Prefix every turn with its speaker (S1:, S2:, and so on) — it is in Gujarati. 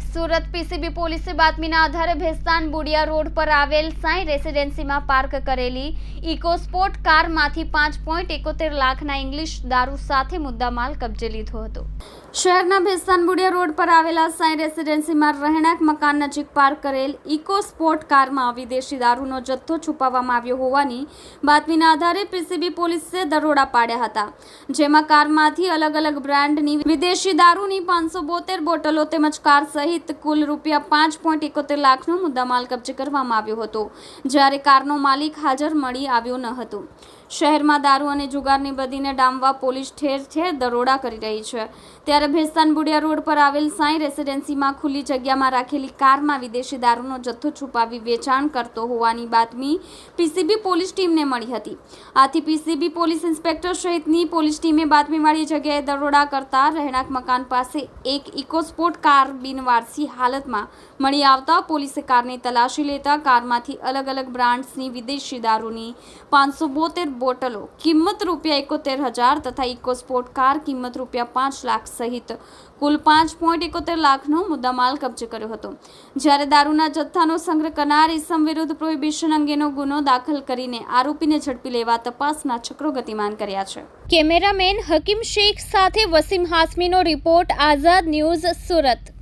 S1: સુરત પીસીબી પોલીસે બાતમીના આધારે ભેસ્તાન બુડિયા રોડ પર આવેલ સાંઈ રેસિડેન્સીમાં પાર્ક કરેલી ઇકોસ્પોર્ટ કારમાંથી 5.71 લાખના ઇંગ્લિશ દારૂ સાથે મુદ્દામાલ કબજે લીધો હતો। શહેરના ભેસ્તાન બુડિયા રોડ પર આવેલા સાંઈ રેસિડેન્સીમાં રહેણાંક મકાન નજીક પાર્ક કરેલ ઇકોસ્પોર્ટ કારમાં વિદેશી દારૂનો જથ્થો છુપાવવામાં આવ્યો હોવાની બાતમીના આધારે પીસીબી પોલીસે દરોડા પાડ્યા હતા, જેમાં કારમાંથી અલગ અલગ બ્રાન્ડની વિદેશી દારૂની 572 બોટલો તેમજ કાર સહિત કુલ ₹5.71 લાખનો મુદ્દામાલ કબજે કરવામાં આવ્યો હતો, જ્યારે કારનો માલિક હાજર મળી આવ્યો ન હતો। શહેરમાં દારૂ અને જુગારની બદીને ડામવા પોલીસ ઠેર ઠેર દરોડા કરી રહી છે, ત્યારે ભેસ્તાન બુડિયા રોડ પર આવેલ સાંઈ રેસિડેન્સીમાં ખુલ્લી જગ્યામાં રાખેલી કારમાં વિદેશી દારૂનો જથ્થો છુપાવી વેચાણ કરતો હોવાની બાતમી પીસીબી પોલીસ ટીમને મળી હતી। આથી પીસીબી પોલીસ ઇન્સ્પેક્ટર સહિતની પોલીસ ટીમે બાતમીવાળી જગ્યાએ દરોડા કરતા રહેણાંક મકાન પાસે એક ઇકોસ્પોર્ટ કાર બિનવારસી હાલતમાં મળી આવતા પોલીસે કારની તલાશી લેતા કારમાંથી અલગ અલગ બ્રાન્ડ્સની વિદેશી દારૂની 572 બોટલો કિંમત ₹71,000 તથા ઇકોસ્પોર્ટ કાર કિંમત ₹5 લાખ સહિત કુલ 5.71 લાખનો મુદ્દામાલ કબજે કર્યો હતો, જ્યારે દારૂના જથ્થાનો સંગ્રહ કરનાર ઇસમ વિરુદ્ધ પ્રોહિબિશન અંગેનો ગુનો દાખલ કરીને આરોપીને ઝડપી લેવા તપાસના ચક્રો ગતિમાન કર્યા છે। કેમેરામેન હકીમ શેખ સાથે વસીમ હાસમીનો રિપોર્ટ, આઝાદ ન્યૂઝ, સુરત।